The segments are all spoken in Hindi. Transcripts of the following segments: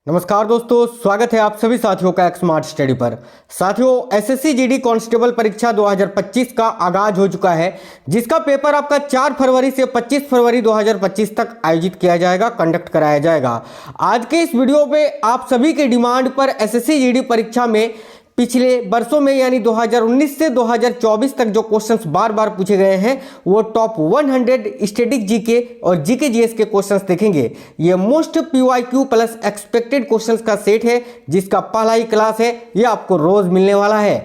नमस्कार दोस्तों, स्वागत है आप सभी साथियों का एक स्मार्ट स्टडी पर। साथियों, एसएससी जीडी कांस्टेबल परीक्षा 2025 का आगाज हो चुका है, जिसका पेपर आपका 4 फरवरी से 25 फरवरी 2025 तक आयोजित किया जाएगा, कंडक्ट कराया जाएगा। आज के इस वीडियो पे आप सभी के डिमांड पर एसएससी जीडी परीक्षा में पिछले वर्षों में यानी 2019 से 2024 तक जो क्वेश्चंस बार बार पूछे गए हैं वो टॉप 100 स्टैटिक जीके और जीके जीएस के क्वेश्चंस देखेंगे। ये most PYQ plus expected questions का सेट है, जिसका पहला ही क्लास है, ये आपको रोज मिलने वाला है।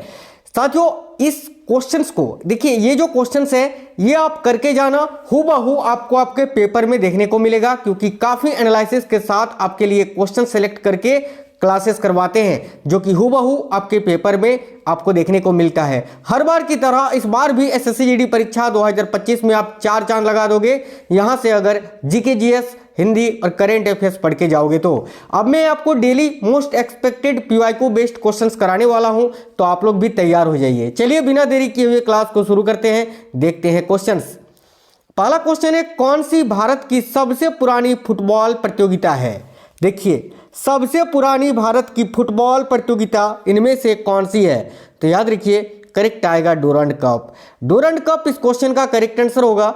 साथियों, इस क्वेश्चंस को देखिए, ये जो क्वेश्चंस है ये आप करके जाना, हूबहू आपको आपके पेपर में देखने को मिलेगा, क्योंकि काफी एनालिसिस के साथ आपके लिए क्वेश्चन सेलेक्ट करके क्लासेस करवाते हैं, जो कि हूबहू आपके पेपर में आपको देखने को मिलता है। हर बार की तरह इस बार भी एसएससी जीडी परीक्षा 2025 में आप 4 चांद लगा दोगे यहां से, अगर जीके जीएस, हिंदी और करेंट अफेयर्स पढ़ के जाओगे तो। अब मैं आपको daily most expected PYQ based questions कराने वाला हूं, तो आप लोग भी तैयार हो जाइए। चलिए बिना देरी किए हुए क्लास को शुरू करते हैं, देखते हैं क्वेश्चंस। पहला क्वेश्चन है, कौन सी भारत की सबसे पुरानी फुटबॉल प्रतियोगिता है? देखिए, सबसे पुरानी भारत की फुटबॉल प्रतियोगिता इनमें से कौन सी है? तो याद रखिए, करेक्ट आएगा डूरंड कप। डूरंड कप इस क्वेश्चन का करेक्ट आंसर होगा।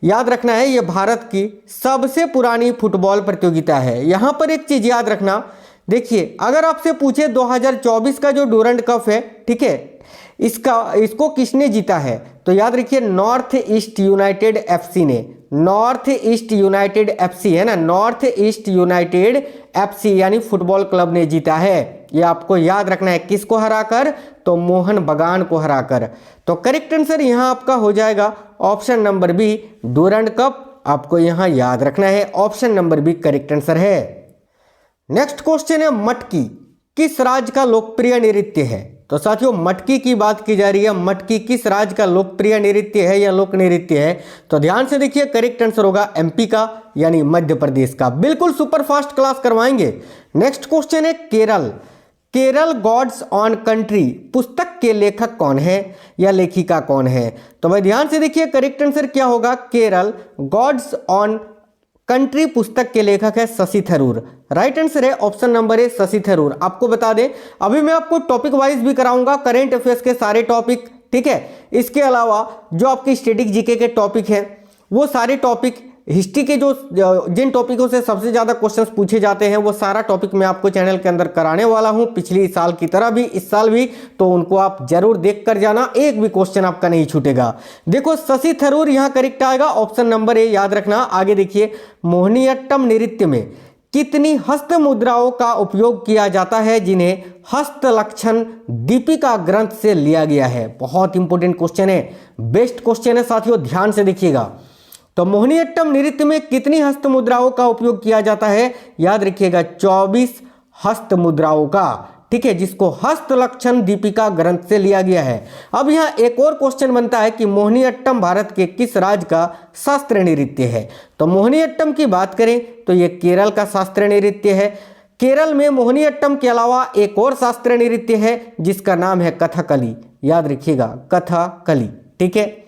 याद रखना है, यह भारत की सबसे पुरानी फुटबॉल प्रतियोगिता है। यहां पर एक चीज याद रखना, देखिए, अगर आपसे पूछे 2024 का जो डूरंड कप है, ठीक है, इसको किसने जीता है? तो याद रखिए, नॉर्थ ईस्ट यूनाइटेड एफसी ने। नॉर्थ ईस्ट यूनाइटेड एफसी है ना, नॉर्थ ईस्ट यूनाइटेड एफसी यानी फुटबॉल क्लब ने जीता है। ये आपको याद रखना है, किसको हराकर? तो मोहन बगान को हराकर। तो करेक्ट आंसर यहां आपका हो जाएगा option number B, Durand Cup. आपको यहां याद रखना है, option number B correct answer है। नेक्स्ट क्वेश्चन है, मटकी किस राज्य का लोकप्रिय नृत्य है? तो साथियों, मटकी की बात की जा रही है, मटकी किस राज्य का लोकप्रिय नृत्य है या लोक नृत्य है? तो ध्यान से देखिए, करेक्ट आंसर होगा एमपी का यानी मध्य प्रदेश का। बिल्कुल सुपर फास्ट क्लास करवाएंगे। नेक्स्ट क्वेश्चन है, केरल गॉड्स ऑन कंट्री पुस्तक के लेखक कौन है या लेखिका कौन है? तो भाई ध्यान से देखिए, करेक्ट आंसर क्या होगा? केरल गॉड्स ऑन कंट्री पुस्तक के लेखक है शशि थरूर। राइट आंसर है option number A, Shashi Tharoor. आपको बता दें, अभी मैं आपको टॉपिक वाइज भी कराऊंगा, करेंट अफेयर्स के सारे टॉपिक, ठीक है। इसके अलावा जो आपके स्टैटिक जीके के टॉपिक हैं, वो सारे टॉपिक, हिस्ट्री के जिन टॉपिकों से सबसे ज्यादा क्वेश्चंस पूछे जाते हैं, वो सारा टॉपिक मैं आपको चैनल के अंदर कराने वाला हूं, पिछले साल की तरह भी इस साल भी। तो उनको आप जरूर देख कर जाना, एक भी क्वेश्चन आपका नहीं छूटेगा। देखो, शशि थरूर यहां करेक्ट आएगा, ऑप्शन नंबर ए याद रखना। आगे देखिए, मोहिनीअट्टम नृत्य में कितनी हस्त मुद्राओं का उपयोग किया जाता है, जिन्हें हस्त लक्षण दीपिका ग्रंथ से लिया गया है? बहुत इंपॉर्टेंट क्वेश्चन है, बेस्ट क्वेश्चन है साथियों, ध्यान से देखिएगा। तो मोहिनीअट्टम नृत्य में कितनी हस्त मुद्राओं का उपयोग किया जाता है? याद रखिएगा, 24 हस्त मुद्राओं का, ठीक है, जिसको हस्त लक्षण दीपिका ग्रंथ से लिया गया है। अब यहाँ एक और क्वेश्चन बनता है कि मोहिनीअट्टम भारत के किस राज्य का शास्त्रीय नृत्य है? तो मोहिनीअट्टम की बात करें तो ये केरल का शास्त्रीय नृत्य है। केरल में मोहिनीअट्टम के अलावा एक और शास्त्रीय नृत्य है जिसका नाम है कथकली। याद रखिएगा, कथकली, ठीक है।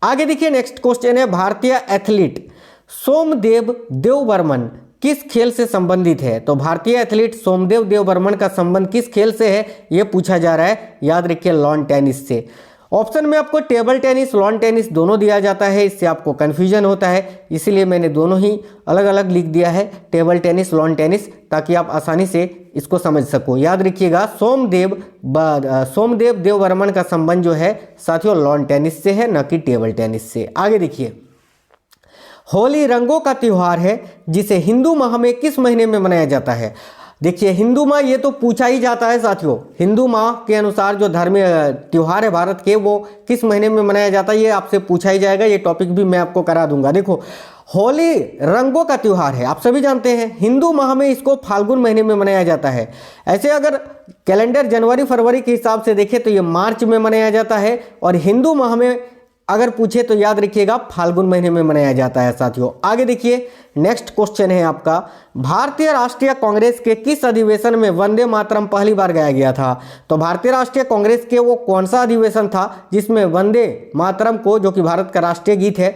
आगे देखिए, नेक्स्ट क्वेश्चन है, भारतीय एथलीट सोमदेव देववर्मन किस खेल से संबंधित है? तो भारतीय एथलीट सोमदेव देववर्मन का संबंध किस खेल से है, यह पूछा जा रहा है। याद रखिए, लॉन टेनिस से। ऑप्शन में आपको टेबल टेनिस, लॉन टेनिस दोनों दिया जाता है, इससे आपको कंफ्यूजन होता है, इसलिए मैंने दोनों ही अलग अलग लिख दिया है, टेबल टेनिस, लॉन टेनिस, ताकि आप आसानी से इसको समझ सको। याद रखिएगा, सोमदेव देववर्मन का संबंध जो है साथियों लॉन टेनिस से है, न कि टेबल टेनिस से। आगे देखिए, होली रंगों का त्योहार है जिसे हिंदू माह में किस महीने में मनाया जाता है? देखिए, हिंदू माह ये तो पूछा ही जाता है साथियों, हिंदू माह के अनुसार जो धार्मिक त्योहार है भारत के, वो किस महीने में मनाया जाता है, ये आपसे पूछा ही जाएगा। ये टॉपिक भी मैं आपको करा दूंगा। देखो, होली रंगों का त्योहार है, आप सभी जानते हैं, हिंदू माह में इसको फाल्गुन महीने में मनाया जाता है। ऐसे अगर कैलेंडर जनवरी फरवरी के हिसाब से देखें तो ये मार्च में मनाया जाता है, और हिंदू माह में अगर पूछे तो याद रखिएगा फाल्गुन महीने में मनाया जाता है साथियों। आगे देखिए, नेक्स्ट क्वेश्चन है आपका, भारतीय राष्ट्रीय कांग्रेस के किस अधिवेशन में वंदे मातरम पहली बार गाया गया था? तो भारतीय राष्ट्रीय कांग्रेस के वो कौन सा अधिवेशन था जिसमें वंदे मातरम को, जो कि भारत का राष्ट्रीय गीत है,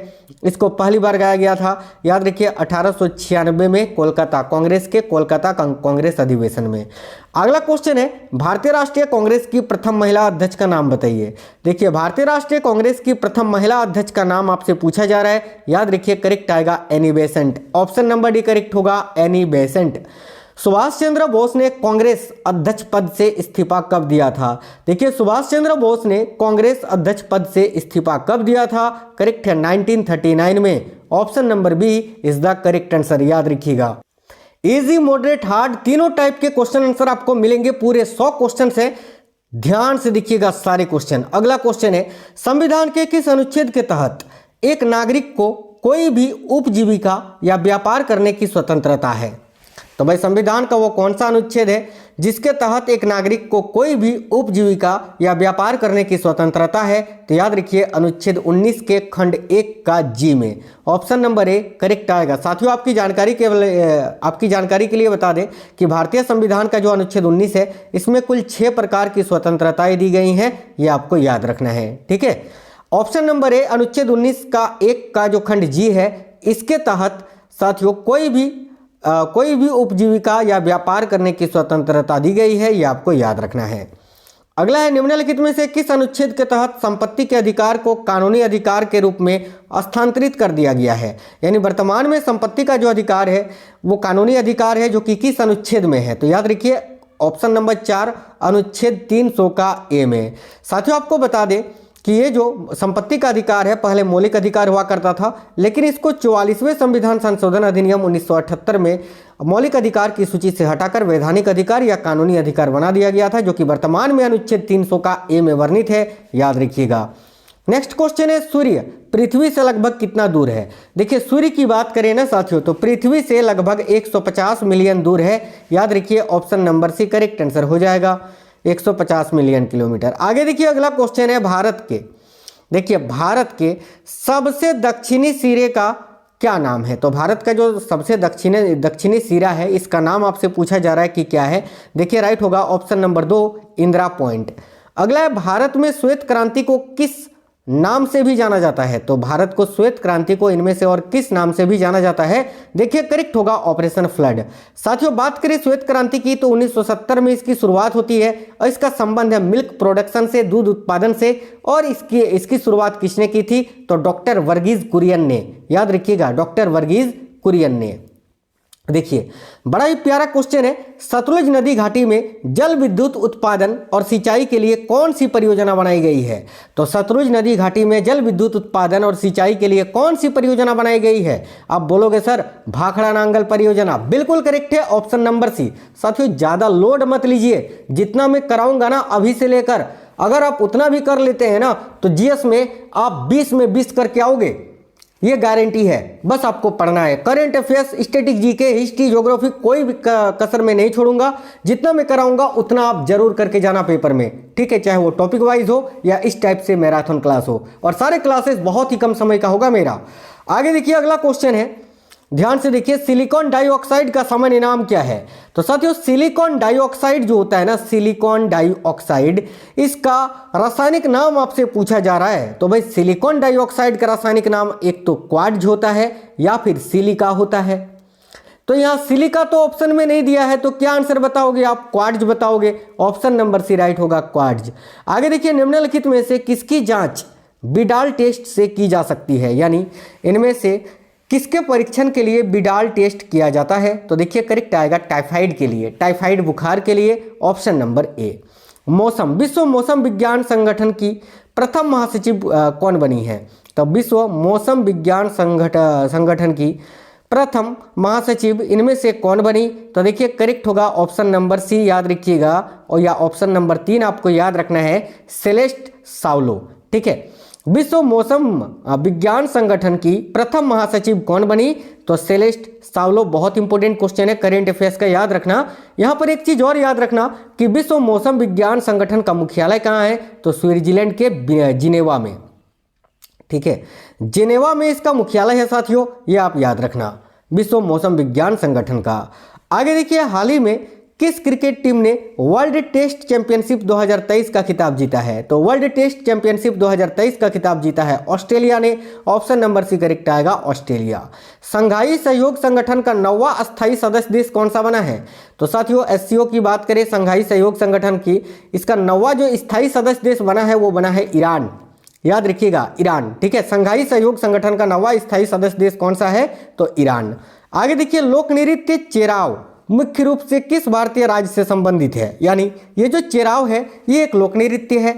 इसको पहली बार गाया गया था, याद रखिए 1896 में कोलकाता कांग्रेस के कोलकाता कांग्रेस अधिवेशन में। अगला क्वेश्चन है भारतीय राष्ट्रीय कांग्रेस की प्रथम महिला अध्यक्ष का नाम बताइए। देखिए भारतीय राष्ट्रीय कांग्रेस की प्रथम महिला अध्यक्ष का नाम आपसे पूछा जा रहा है, याद रखिए करेक्ट आएगा Annie Besant. Option number D correct होगा, एनी बेसेंट। सुभाष चंद्र बोस ने कांग्रेस अध्यक्ष पद से इस्तीफा कब दिया था? देखिए सुभाष चंद्र बोस ने कांग्रेस अध्यक्ष पद से इस्तीफा कब दिया था? करेक्ट है 1939 में। Option number B is the correct answer, याद रखिएगा। इजी, मॉडरेट, हार्ड तीनों टाइप के क्वेश्चन आंसर आपको मिलेंगे, पूरे 100 क्वेश्चन है, ध्यान से देखिएगा सारे क्वेश्चन। अगला क्वेश्चन है संविधान के किस अनुच्छेद के तहत एक नागरिक को कोई भी उपजीविका या व्यापार करने की स्वतंत्रता है? तो भाई संविधान का वो कौन सा अनुच्छेद है जिसके तहत एक नागरिक को कोई भी उपजीविका या व्यापार करने की स्वतंत्रता है? तो याद रखिए अनुच्छेद 19 के खंड 1 का जी में। ऑप्शन नंबर ए करेक्ट आएगा। साथियों आपकी जानकारी के लिए बता दें कि भारतीय संविधान का जो अनुच्छेद 19 है इसमें कुल 6 प्रकार की स्वतंत्रताएं दी गई हैं, ये आपको याद रखना है, ठीक है। ऑप्शन नंबर ए अनुच्छेद 19 का 1 का जो खंड जी है इसके तहत साथियों कोई भी उपजीविका या व्यापार करने की स्वतंत्रता दी गई है, ये आपको याद रखना है। अगला है निम्नलिखित में से किस अनुच्छेद के तहत संपत्ति के अधिकार को कानूनी अधिकार के रूप में स्थानांतरित कर दिया गया है? यानी वर्तमान में संपत्ति का जो अधिकार है वो कानूनी अधिकार है जो कि किस अनुच्छेद में है? तो याद रखिए ऑप्शन नंबर 4 अनुच्छेद 300 का ए में। साथियों आपको बता दें कि ये जो संपत्ति का अधिकार है पहले मौलिक अधिकार हुआ करता था, लेकिन इसको 44वें संविधान संशोधन अधिनियम 1978 में मौलिक अधिकार की सूची से हटाकर वैधानिक अधिकार या कानूनी अधिकार बना दिया गया था, जो कि वर्तमान में अनुच्छेद 300 का ए में वर्णित है, याद रखिएगा। नेक्स्ट क्वेश्चन है सूर्य पृथ्वी से लगभग कितना दूर है? देखिए सूर्य की बात करें ना साथियों तो पृथ्वी से लगभग 150 मिलियन दूर है, याद रखिए option number C correct answer हो जाएगा, 150 मिलियन किलोमीटर। आगे देखिए अगला क्वेश्चन है भारत के सबसे दक्षिणी सिरे का क्या नाम है? तो भारत का जो सबसे दक्षिणी सिरा है इसका नाम आपसे पूछा जा रहा है कि क्या है? देखिए राइट होगा ऑप्शन नंबर 2 इंदिरा पॉइंट। अगला है भारत में श्वेत क्रांति को किस नाम से भी जाना जाता है? तो भारत को श्वेत क्रांति को इनमें से और किस नाम से भी जाना जाता है? देखिए करेक्ट होगा ऑपरेशन फ्लड। साथियों बात करें श्वेत क्रांति की तो 1970 में इसकी शुरुआत होती है और इसका संबंध है मिल्क प्रोडक्शन से, दूध उत्पादन से। और इसकी शुरुआत किसने की थी? तो डॉक्टर वर्गीज कुरियन ने, याद रखिएगा डॉक्टर वर्गीज कुरियन ने। देखिए बड़ा ही प्यारा क्वेश्चन है, सतलुज नदी घाटी में जल विद्युत उत्पादन और सिंचाई के लिए कौन सी परियोजना बनाई गई है? तो सतलुज नदी घाटी में जल विद्युत उत्पादन और सिंचाई के लिए कौन सी परियोजना बनाई गई है? आप बोलोगे सर भाखड़ा नांगल परियोजना, बिल्कुल करेक्ट है ऑप्शन नंबर सी। साथियों ज्यादा लोड मत लीजिए, जितना मैं कराऊंगा ना अभी से लेकर अगर आप उतना भी कर लेते हैं ना तो जीएस में आप 20 में 20 करके आओगे, ये गारंटी है। बस आपको पढ़ना है, current affairs, static GK, history, geography कोई भी कसर में नहीं छोड़ूंगा, जितना मैं कराऊंगा उतना आप जरूर करके जाना पेपर में, ठीक है, चाहे वो टॉपिक वाइज हो या इस टाइप से मैराथन क्लास हो। और सारे क्लासेस बहुत ही कम समय का होगा मेरा। आगे देखिए अगला क्वेश्चन है, ध्यान से देखिए सिलिकॉन डाइऑक्साइड का सामान्य नाम क्या है? तो साथियों सिलिकॉन डाइऑक्साइड जो होता है ना, सिलिकॉन डाइऑक्साइड, इसका रासायनिक नाम आपसे पूछा जा रहा है। तो भाई सिलिकॉन डाइऑक्साइड का रासायनिक नाम एक तो क्वार्ट्ज होता है या फिर सिलिका होता है। तो यहाँ सिलिका तो ऑप्शन में नहीं दिया है, तो क्या आंसर बताओगे आप? क्वार्ट्ज बताओगे, ऑप्शन नंबर सी राइट होगा क्वार्ट्ज। आगे देखिए निम्नलिखित में से किसकी जांच बिडाल टेस्ट से की जा सकती है? यानी इनमें से किसके परीक्षण के लिए बिडाल टेस्ट किया जाता है? तो देखिए करेक्ट आएगा टाइफाइड के लिए, टाइफाइड बुखार के लिए, ऑप्शन नंबर ए। मौसम, विश्व मौसम विज्ञान संगठन की प्रथम महासचिव कौन बनी है? तो विश्व मौसम विज्ञान संगठन की प्रथम महासचिव इनमें से कौन बनी? तो देखिए करेक्ट होगा ऑप्शन नंबर सी, याद रखिएगा, और या ऑप्शन नंबर 3 आपको याद रखना है, सेलेस्ट साउलो, ठीक है। विश्व मौसम विज्ञान संगठन की प्रथम महासचिव कौन बनी? तो सेलेस्ट साउलो। बहुत इंपॉर्टेंट क्वेश्चन है करेंट अफेयर्स का, याद रखना। यहां पर एक चीज और याद रखना कि विश्व मौसम विज्ञान संगठन का मुख्यालय कहां है? तो स्विट्जरलैंड के जिनेवा में, ठीक है, जिनेवा में इसका मुख्यालय है साथियों, ये आप याद रखना, विश्व मौसम विज्ञान संगठन का। आगे देखिए हाल ही में किस क्रिकेट टीम ने वर्ल्ड टेस्ट चैंपियनशिप 2023 का खिताब जीता है? तो वर्ल्ड टेस्ट चैंपियनशिप 2023 का खिताब जीता है ऑस्ट्रेलिया ने। ऑप्शन नंबर सी करेक्ट आएगा, ऑस्ट्रेलिया। संघाई सहयोग संगठन का 9वां अस्थायी सदस्य देश कौन सा बना है? तो साथियों एससीओ की बात करें, संघाई सहयोग संगठन की, इसका 9वां जो स्थायी सदस्य देश बना है वो बना है ईरान। याद रखिएगा, ईरान। ठीक है, संघाई सहयोग संगठन का 9वां स्थायी सदस्य देश कौन सा है? तो ईरान। आगे देखिए, लोक नृत्य चेराव मुख्य रूप से किस भारतीय राज्य से संबंधित है? यानी ये जो चेराव है ये एक लोक नृत्य है,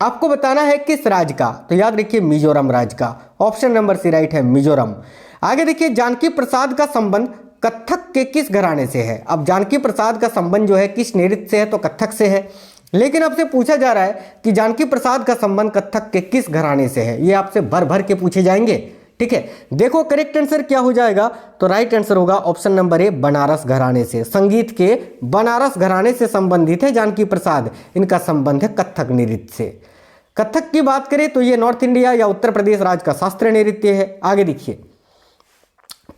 आपको बताना है किस राज्य का? तो याद रखिए मिजोरम राज्य का। ऑप्शन नंबर सी राइट है, मिजोरम। आगे देखिए, जानकी प्रसाद का संबंध कथक के किस घराने से है? अब जानकी प्रसाद का संबंध जो है किस नृत्य से है? तो कथक से है। लेकिन आपसे पूछा जा रहा है कि जानकी प्रसाद का संबंध कथक के किस घराने से है, ये आपसे भर भर के पूछे जाएंगे। ठीक है, देखो करेक्ट आंसर क्या हो जाएगा? तो राइट आंसर होगा ऑप्शन नंबर ए, बनारस घराने से। संगीत के बनारस घराने से संबंधित है जानकी प्रसाद, इनका संबंध है कथक नृत्य से। कथक की बात करें तो ये नॉर्थ इंडिया या उत्तर प्रदेश राज्य का शास्त्रीय नृत्य है। आगे देखिए,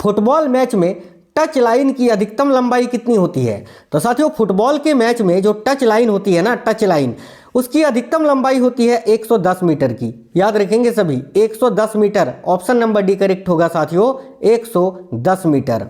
फुटबॉल मैच में टच लाइन की अधिकतम लंबाई कितनी होती है? तो साथियों फुटबॉल के मैच में जो टच लाइन होती है ना, टच लाइन, उसकी अधिकतम लंबाई होती है 110 मीटर की। याद रखेंगे सभी, 110 metre. Option number D correct होगा साथियों, 110 मीटर।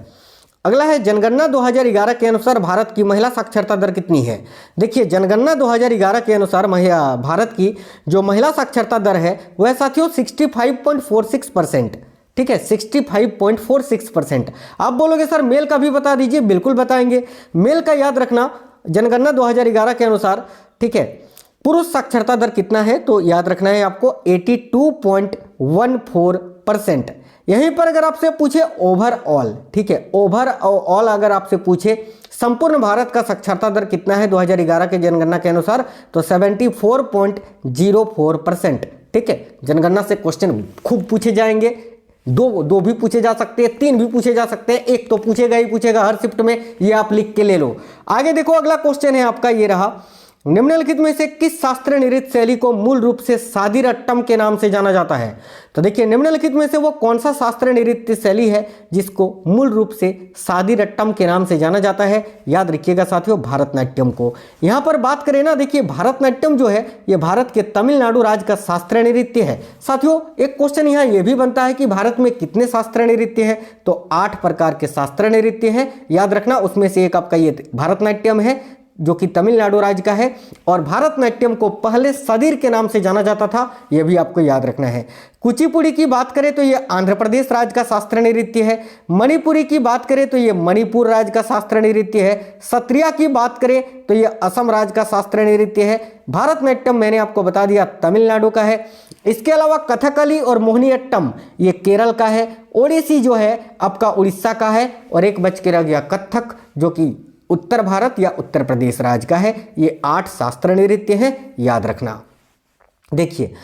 अगला है, जनगणना 2011 के अनुसार भारत की महिला साक्षरता दर कितनी है? देखिए, जनगणना 2011 के अनुसार भारत की जो महिला साक्षरता दर है वह साथियों 65.46%। ठीक है, 65.46%। आप बोलोगे सर मेल का भी बता दीजिए, बिल्कुल बताएंगे। मेल का याद रखना, जनगणना 2011 के अनुसार, ठीक है, पुरुष साक्षरता दर कितना है? तो याद रखना है आपको 82.14%। यहीं पर अगर आपसे पूछे ओवरऑल, ठीक है, ओवरऑल अगर आपसे पूछे संपूर्ण भारत का साक्षरता दर कितना है 2011 के जनगणना के अनुसार, तो 74.04%। ठीक है, जनगणना से क्वेश्चन खूब पूछे जाएंगे, दो भी पूछे जा सकते हैं, 3 भी पूछे जा सकते हैं, एक तो पूछेगा ही पूछेगा हर शिफ्ट में, ये आप लिख के ले लो। आगे देखो, अगला क्वेश्चन है आपका, ये रहा, निम्नलिखित में से किस शास्त्रीय नृत्य शैली को मूल रूप से सादीरट्टम के नाम से जाना जाता है? तो देखिए, निम्नलिखित में से वो कौन सा शास्त्रीय नृत्य शैली है जिसको मूल रूप से सादीरट्टम के नाम से जाना जाता है? याद रखिएगा साथियों, भारतनाट्यम को। यहां पर बात करें ना, देखिए भारतनाट्यम जो है ये भारत के तमिलनाडु राज्य का शास्त्रीय नृत्य है। साथियों एक क्वेश्चन यहाँ ये भी बनता है कि भारत में कितने शास्त्रीय नृत्य है? तो 8 प्रकार के शास्त्रीय नृत्य है। याद रखना, उसमें से एक आपका ये भारतनाट्यम है जो कि तमिलनाडु राज्य का है, और भारतनाट्यम को पहले सदीर के नाम से जाना जाता था, यह भी आपको याद रखना है। कुचिपुड़ी की बात करें तो ये आंध्र प्रदेश राज्य का शास्त्रीय नृत्य है। मणिपुरी की बात करें तो ये मणिपुर राज्य का शास्त्रीय नृत्य है। सत्रिया की बात करें तो ये असम राज्य का शास्त्रीय नृत्य है। भारतनाट्यम मैंने आपको बता दिया तमिलनाडु का है। इसके अलावा कथकली और मोहिनीअट्टम ये केरल का है। ओडिसी जो है आपका उड़ीसा का है, और एक बच के रह गया कथक जो कि उत्तर भारत या उत्तर प्रदेश राज्य का है। ये 8 शास्त्रीय नृत्य हैं, याद रखना। देखिए,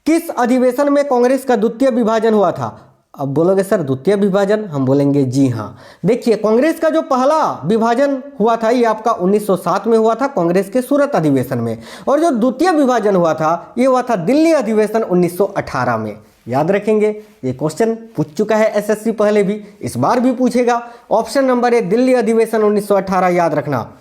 किस अधिवेशन में कांग्रेस का द्वितीय विभाजन हुआ था? अब बोलोगे सर द्वितीय विभाजन, हम बोलेंगे जी हाँ। देखिए, कांग्रेस का जो पहला विभाजन हुआ था ये आपका 1907 में हुआ था, कांग्रेस के सूरत अधिवेशन में। और जो द्वितीय विभाजन हुआ था ये हुआ था दिल्ली अधिवेशन 1918 में। याद रखेंगे, ये क्वेश्चन पूछ चुका है एसएससी पहले भी, इस बार भी पूछेगा। ऑप्शन नंबर ए, दिल्ली अधिवेशन 1918, याद रखना।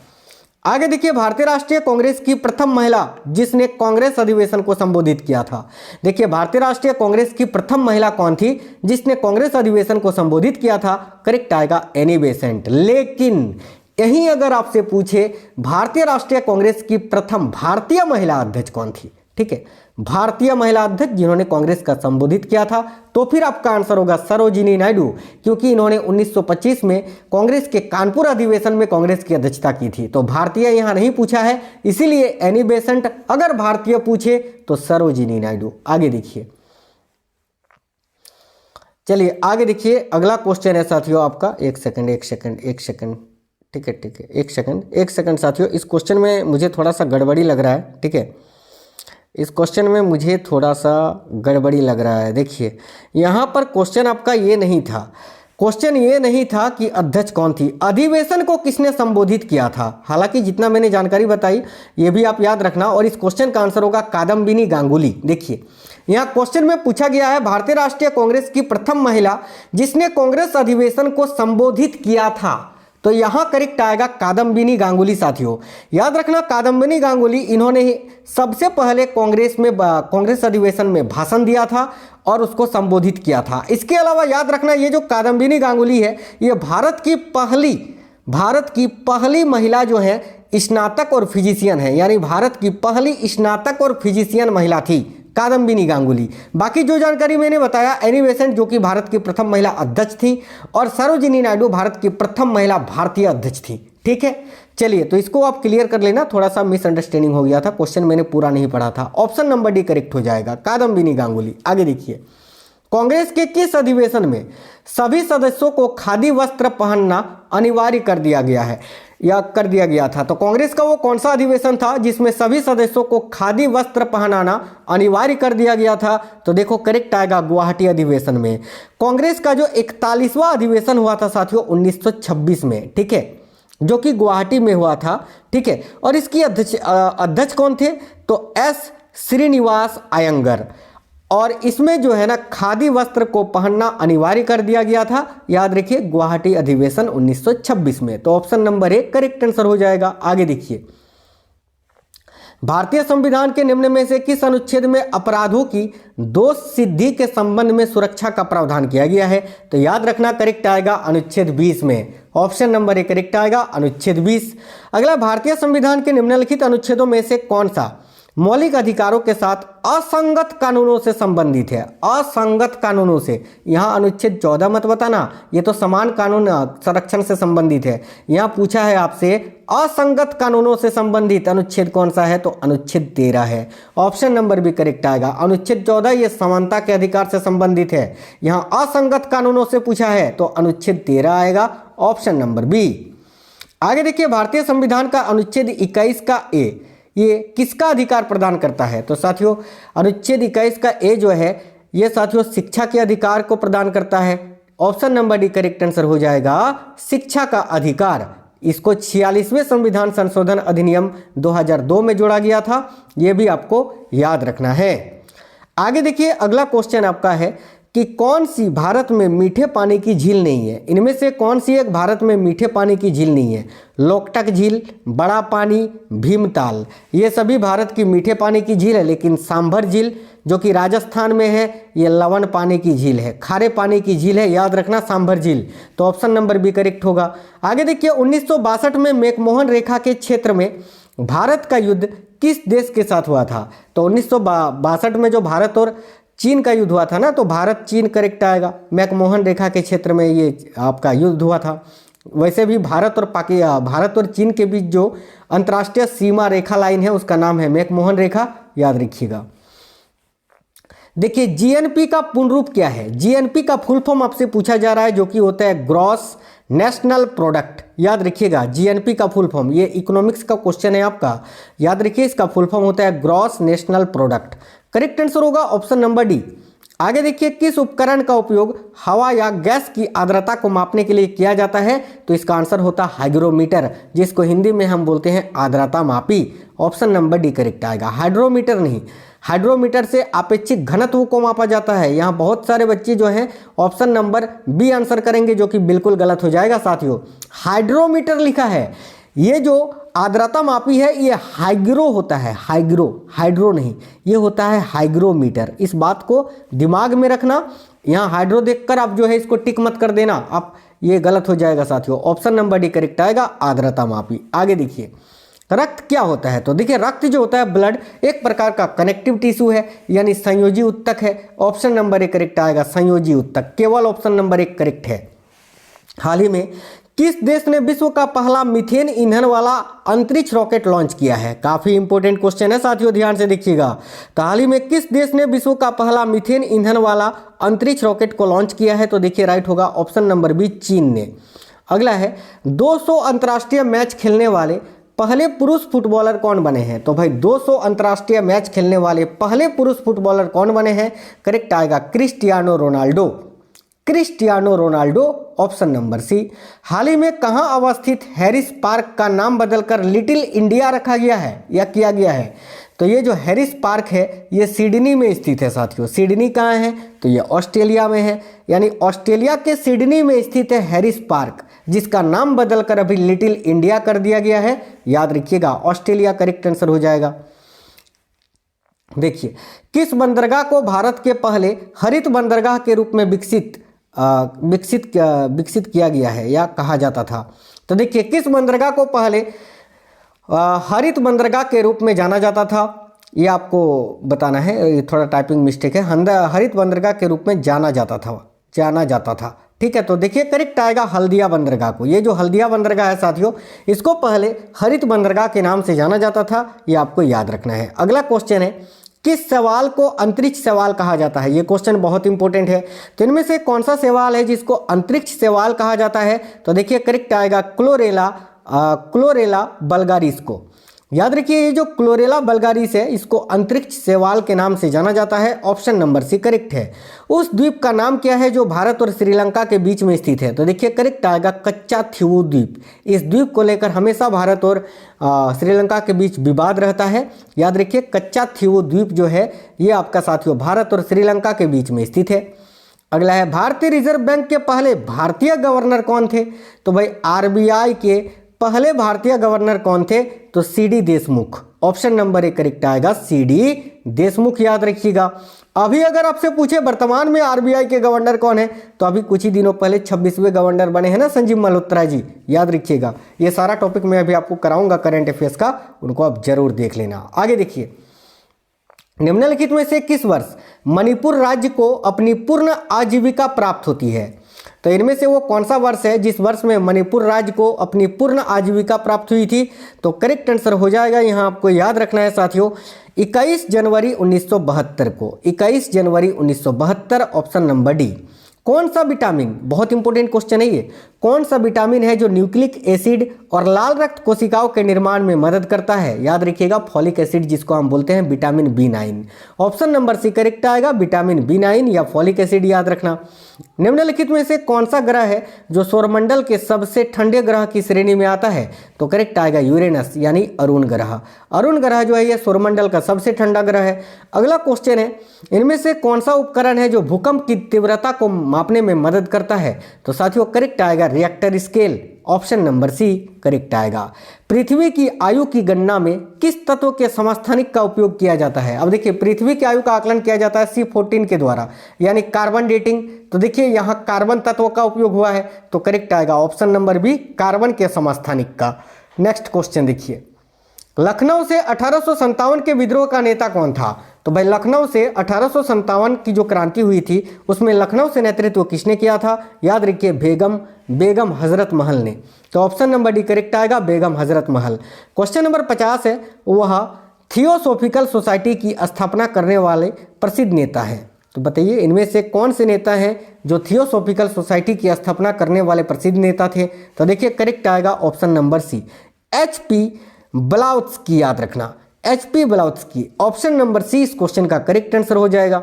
आगे देखिए, भारतीय राष्ट्रीय कांग्रेस की प्रथम महिला जिसने कांग्रेस अधिवेशन को संबोधित किया था। देखिए, भारतीय राष्ट्रीय कांग्रेस की प्रथम महिला कौन थी जिसने कांग्रेस अधिवेशन को संबोधित किया था? करेक्ट आएगा एनी बेसेंट। लेकिन यहीं अगर आपसे पूछे भारतीय राष्ट्रीय कांग्रेस की प्रथम भारतीय महिला अध्यक्ष कौन थी, ठीक है, भारतीय महिला अध्यक्ष जिन्होंने कांग्रेस का संबोधित किया था, तो फिर आपका आंसर होगा सरोजिनी नायडू, क्योंकि इन्होंने 1925 में कांग्रेस के कानपुर अधिवेशन में कांग्रेस की अध्यक्षता की थी। तो भारतीय यहां नहीं पूछा है, इसीलिए एनी बेसेंट। अगर भारतीय पूछे तो सरोजिनी नायडू। आगे देखिए, चलिए आगे देखिए, अगला क्वेश्चन है साथियों आपका, एक सेकंड, ठीक है, एक सेकंड साथियों, इस क्वेश्चन में मुझे थोड़ा सा गड़बड़ी लग रहा है। ठीक है, इस क्वेश्चन में मुझे थोड़ा सा गड़बड़ी लग रहा है। देखिए, यहाँ पर क्वेश्चन आपका ये नहीं था, क्वेश्चन ये नहीं था कि अध्यक्ष कौन थी, अधिवेशन को किसने संबोधित किया था। हालांकि जितना मैंने जानकारी बताई ये भी आप याद रखना, और इस क्वेश्चन का आंसर होगा कादम्बिनी गांगुली। देखिए, यहाँ क्वेश्चन में पूछा गया है भारतीय राष्ट्रीय कांग्रेस की प्रथम महिला जिसने कांग्रेस अधिवेशन को संबोधित किया था। तो तो यहाँ करेक्ट आएगा कादम्बिनी गांगुली। साथियों याद रखना, कादम्बिनी गांगुली इन्होंने सबसे पहले कांग्रेस अधिवेशन में भाषण दिया था और उसको संबोधित किया था। इसके अलावा याद रखना, ये जो कादम्बिनी गांगुली है ये भारत की पहली महिला जो है स्नातक और फिजिशियन है, यानी भारत की पहली स्नातक और फिजिशियन महिला थी कादम्बिनी गांगुली। बाकी जो जानकारी मैंने बताया, एनी बेसेंट जो कि भारत की प्रथम महिला अध्यक्ष थी और सरोजिनी नायडू भारत की प्रथम महिला भारतीय अध्यक्ष थी। ठीक है, चलिए तो इसको आप क्लियर कर लेना, थोड़ा सा मिसअंडरस्टैंडिंग हो गया था, क्वेश्चन मैंने पूरा नहीं पढ़ा था। ऑप्शन नंबर डी करेक्ट हो जाएगा, कादम्बिनी गांगुली। आगे देखिए, कांग्रेस के किस अधिवेशन में सभी सदस्यों को खादी वस्त्र पहनना अनिवार्य कर दिया गया था? तो कांग्रेस का वो कौन सा अधिवेशन था जिसमें सभी सदस्यों को खादी वस्त्र पहनाना अनिवार्य कर दिया गया था? तो देखो करेक्ट आएगा गुवाहाटी अधिवेशन में। कांग्रेस का जो 41वां अधिवेशन हुआ था साथियों 1926 में, ठीक है, जो कि गुवाहाटी में हुआ था। ठीक है, और इसकी अध्यक्ष कौन थे? तो एस श्रीनिवास अयंगर। और इसमें जो है ना खादी वस्त्र को पहनना अनिवार्य कर दिया गया था। याद रखिए, गुवाहाटी अधिवेशन 1926 में। तो option number A correct answer हो जाएगा। आगे देखिए, भारतीय संविधान के निम्न में से किस अनुच्छेद में अपराधों की दोष सिद्धि के संबंध में सुरक्षा का प्रावधान किया गया है? तो याद रखना करेक्ट आएगा अनुच्छेद 20 में। ऑप्शन नंबर ए करेक्ट आएगा, अनुच्छेद 20। अगला, भारतीय संविधान के निम्नलिखित अनुच्छेदों में से कौन सा मौलिक अधिकारों के साथ असंगत कानूनों से संबंधित है? असंगत कानूनों से, यहाँ अनुच्छेद 14 मत बताना, ये तो समान कानून संरक्षण से संबंधित है। यहाँ पूछा है आपसे असंगत कानूनों से संबंधित अनुच्छेद कौन सा है? तो अनुच्छेद 13 है। ऑप्शन नंबर भी करेक्ट आएगा, अनुच्छेद 14 ये समानता के अधिकार से संबंधित है। यहाँ असंगत कानूनों से पूछा है तो अनुच्छेद 13 आएगा, ऑप्शन नंबर बी। आगे देखिए, भारतीय संविधान का अनुच्छेद 21 का ए ये किसका अधिकार प्रदान करता है? तो साथियों अनुच्छेद 21 का ए जो है ये साथियों शिक्षा के अधिकार को प्रदान करता है। Option number D correct answer हो जाएगा, शिक्षा का अधिकार। इसको 46वें संविधान संशोधन अधिनियम 2002 में जोड़ा गया था, ये भी आपको याद रखना है। आगे देखिए, अगला क्वेश्चन आपका है कि कौन सी भारत में मीठे पानी की झील नहीं है? इनमें से कौन सी एक भारत में मीठे पानी की झील नहीं है? लोकटक झील, बड़ा पानी, भीमताल, ये सभी भारत की मीठे पानी की झील है। लेकिन सांभर झील जो कि राजस्थान में है ये लवण पानी की झील है, खारे पानी की झील है। याद रखना सांभर झील। तो ऑप्शन नंबर बी करेक्ट होगा। आगे देखिए, 1962 में मैकमोहन रेखा के क्षेत्र में भारत का युद्ध किस देश के साथ हुआ था? तो 1962 में जो भारत और चीन का युद्ध हुआ था ना, तो भारत चीन करेक्ट आएगा। मैकमोहन रेखा के क्षेत्र में ये आपका युद्ध हुआ था। वैसे भी भारत और चीन के बीच जो अंतर्राष्ट्रीय सीमा रेखा लाइन है उसका नाम है मैकमोहन रेखा, याद रखिएगा। देखिए, जीएनपी का पूर्ण रूप क्या है? जीएनपी का फुल फॉर्म आपसे पूछा जा रहा है, जो कि होता है ग्रॉस नेशनल प्रोडक्ट। याद रखिएगा, जीएनपी का फुल फॉर्म, ये इकोनॉमिक्स का क्वेश्चन है आपका, याद रखिए इसका फुल फॉर्म होता है gross national product. Correct answer होगा ऑप्शन नंबर डी। आगे देखिए, किस उपकरण का उपयोग हवा या गैस की आर्द्रता को मापने के लिए किया जाता है? तो इसका आंसर होता है हाइग्रोमीटर, जिसको हिंदी में हम बोलते हैं आर्द्रता मापी। ऑप्शन नंबर डी करेक्ट आएगा, हाइड्रोमीटर नहीं। हाइड्रोमीटर से अपेक्षित घनत्व को मापा जाता है। यहाँ बहुत सारे बच्चे जो हैं ऑप्शन नंबर बी आंसर करेंगे, जो कि बिल्कुल गलत हो जाएगा साथियों। हाइड्रोमीटर लिखा है, ये जो आर्द्रता मापी है ये हाइग्रो होता है, हाइड्रो नहीं, ये होता है हाइग्रोमीटर। इस बात को दिमाग में रखना। यहाँ हाइड्रो देखकर आप जो है इसको टिक मत कर देना, आप ये गलत हो जाएगा साथियों। ऑप्शन नंबर डी करेक्ट आएगा, आर्द्रता मापी। आगे देखिए, रक्त क्या होता है? तो देखिए, रक्त जो होता है ब्लड एक प्रकार का कनेक्टिव टिश्यू है, यानी संयोजी उत्तक है। ऑप्शन नंबर ए करेक्ट आएगा, संयोजी उत्तक। केवल ऑप्शन नंबर 1 करेक्ट है। हाल ही में किस देश ने विश्व का पहला मीथेन ईंधन वाला अंतरिक्ष रॉकेट लॉन्च किया है? काफी इंपॉर्टेंट क्वेश्चन है साथियों, ध्यान से देखिएगा। तो हाल ही में किस देश ने विश्व का पहला मीथेन ईंधन वाला अंतरिक्ष रॉकेट को लॉन्च किया है? तो देखिए राइट होगा ऑप्शन नंबर बी, चीन ने। अगला है, 200 अंतर्राष्ट्रीय मैच खेलने वाले पहले पुरुष फुटबॉलर कौन बने हैं? तो भाई 200 अंतर्राष्ट्रीय मैच खेलने वाले पहले पुरुष फुटबॉलर कौन बने हैं? करेक्ट आएगा Cristiano Ronaldo, option number C. हाल ही में कहां अवस्थित हैरिस पार्क का नाम बदलकर लिटिल इंडिया रखा गया है या किया गया है? तो ये जो हैरिस पार्क है ये सिडनी में स्थित है साथियों। सिडनी कहाँ है? तो ये ऑस्ट्रेलिया में है, यानी ऑस्ट्रेलिया के सिडनी में स्थित है हैरिस पार्क, जिसका नाम बदलकर अभी लिटिल इंडिया कर दिया गया है। याद रखिएगा, ऑस्ट्रेलिया करेक्ट आंसर हो जाएगा। देखिए, किस बंदरगाह को भारत के पहले हरित बंदरगाह के रूप में विकसित किया गया है या कहा जाता था? तो देखिए, किस बंदरगाह को पहले हरित बंदरगाह के रूप में जाना जाता था, ये आपको बताना है। ये थोड़ा टाइपिंग मिस्टेक है, हरित बंदरगाह के रूप में जाना जाता था। ठीक है, तो देखिए करेक्ट आएगा हल्दिया बंदरगाह को। ये जो हल्दिया बंदरगाह है साथियों, इसको पहले हरित बंदरगाह के नाम से जाना जाता था, ये आपको याद रखना है। अगला क्वेश्चन है, किस सवाल को अंतरिक्ष सवाल कहा जाता है? ये क्वेश्चन बहुत इंपॉर्टेंट है। तो इनमें से कौन सा सवाल है जिसको अंतरिक्ष सवाल कहा जाता है? तो देखिए करेक्ट आएगा क्लोरेला बल्गारिस को। याद रखिए, ये जो क्लोरेला बल्गारिस है इसको अंतरिक्ष शैवाल के नाम से जाना जाता है। ऑप्शन नंबर सी करेक्ट है। उस द्वीप का नाम क्या है जो भारत और श्रीलंका के बीच में स्थित है? तो देखिए करेक्ट आएगा कच्चा थीवू द्वीप। इस द्वीप को लेकर हमेशा भारत और श्रीलंका के बीच विवाद रहता है। याद रखिए, कच्चा थीवू द्वीप जो है ये आपका साथियों भारत और श्रीलंका के बीच में स्थित है। अगला है, भारतीय रिजर्व बैंक के पहले भारतीय गवर्नर कौन थे? तो भाई आरबीआई के पहले भारतीय गवर्नर कौन थे? तो CD Deshmukh. Option number A correct आएगा, सीडी देशमुख। याद रखिएगा। अभी अगर आपसे पूछे वर्तमान में आरबीआई के गवर्नर कौन है, तो अभी कुछ ही दिनों पहले 26वें गवर्नर बने हैं ना, संजीव मल्होत्रा जी। याद रखिएगा, ये सारा टॉपिक मैं अभी आपको कराऊंगा करंट अफेयर्स का, उनको आप जरूर देख लेना। आगे देखिए, निम्नलिखित में से किस वर्ष मणिपुर राज्य को अपनी पूर्ण आजीविका प्राप्त होती है? तो इनमें से वो कौन सा वर्ष है जिस वर्ष में मणिपुर राज्य को अपनी पूर्ण आजीविका प्राप्त हुई थी? तो करेक्ट आंसर हो जाएगा, यहाँ आपको याद रखना है साथियों, 21 जनवरी 1972 को। 21 जनवरी 1972, ऑप्शन नंबर डी। कौन सा विटामिन, बहुत इंपॉर्टेंट क्वेश्चन है ये, कौन सा विटामिन है जो न्यूक्लिक एसिड और लाल रक्त कोशिकाओं के निर्माण में मदद करता है? याद रखिएगा, फॉलिक एसिड, जिसको हम बोलते हैं vitamin B9। Option number C correct आएगा, विटामिन B9 या फॉलिक एसिड। याद रखना। निम्नलिखित में से कौन सा ग्रह है जो सौरमंडल के सबसे ठंडे ग्रह की श्रेणी में आता है? तो करेक्ट आएगा यूरेनस, यानी अरुण ग्रह। अरुण ग्रह जो है ये सौरमंडल का सबसे ठंडा ग्रह है। अगला क्वेश्चन है, इनमें से कौन सा उपकरण है जो भूकंप की तीव्रता को मापने में मदद करता है? तो साथियों करेक्ट आएगा reactor scale. Option number C correct आएगा। पृथ्वी की आयु की गणना में किस तत्व के समस्थानिक का उपयोग किया जाता है? अब देखिए, पृथ्वी की आयु का आकलन किया जाता है C14 के द्वारा, यानी कार्बन डेटिंग। तो देखिए यहाँ कार्बन तत्व का उपयोग हुआ है, तो करेक्ट आएगा ऑप्शन नंबर बी, कार्बन के समस्थानिक का। नेक्स्ट क्वेश्चन देखिए, लखनऊ से 1857 के विद्रोह का नेता कौन था? तो भाई लखनऊ से 1857 की जो क्रांति हुई थी उसमें लखनऊ से नेतृत्व किसने किया था? याद रखिए, बेगम हजरत महल ने। तो ऑप्शन नंबर डी करेक्ट आएगा, बेगम हजरत महल। क्वेश्चन नंबर 50 है, वह थियोसॉफिकल सोसाइटी की स्थापना करने वाले प्रसिद्ध नेता है। तो बताइए इनमें से कौन से नेता हैं जो थियोसॉफिकल सोसाइटी की स्थापना करने वाले प्रसिद्ध नेता थे? तो देखिए करेक्ट आएगा ऑप्शन नंबर सी, HP ब्लाउत्स्की। याद रखना, HP ब्लाउत्स्की। ऑप्शन नंबर सी इस क्वेश्चन का करेक्ट आंसर हो जाएगा।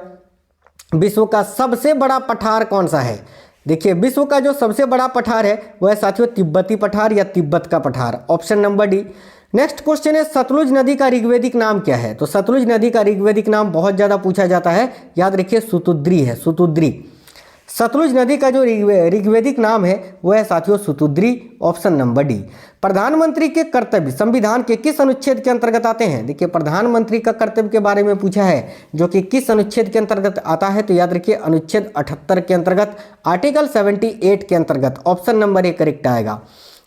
विश्व का सबसे बड़ा पठार कौन सा है? देखिए, विश्व का जो सबसे बड़ा पठार है वह है साथियों तिब्बती पठार या तिब्बत का पठार। Option number D. Next question है, सतलुज नदी का ऋग्वेदिक नाम क्या है? तो सतलुज नदी का ऋग्वेदिक नाम बहुत ज्यादा पूछा जाता है। याद रखिए, सुतुद्री है, सुतुद्री। सतलुज नदी का जो ऋग्वेदिक नाम है वह है साथियों सुतुद्री। Option number D. प्रधानमंत्री के कर्तव्य संविधान के किस अनुच्छेद के अंतर्गत आते हैं? देखिए, प्रधानमंत्री का कर्तव्य के बारे में पूछा है, जो कि किस अनुच्छेद के अंतर्गत आता है? तो याद रखिए, अनुच्छेद 78 के अंतर्गत, आर्टिकल 78 के अंतर्गत। ऑप्शन नंबर ए करेक्ट आएगा।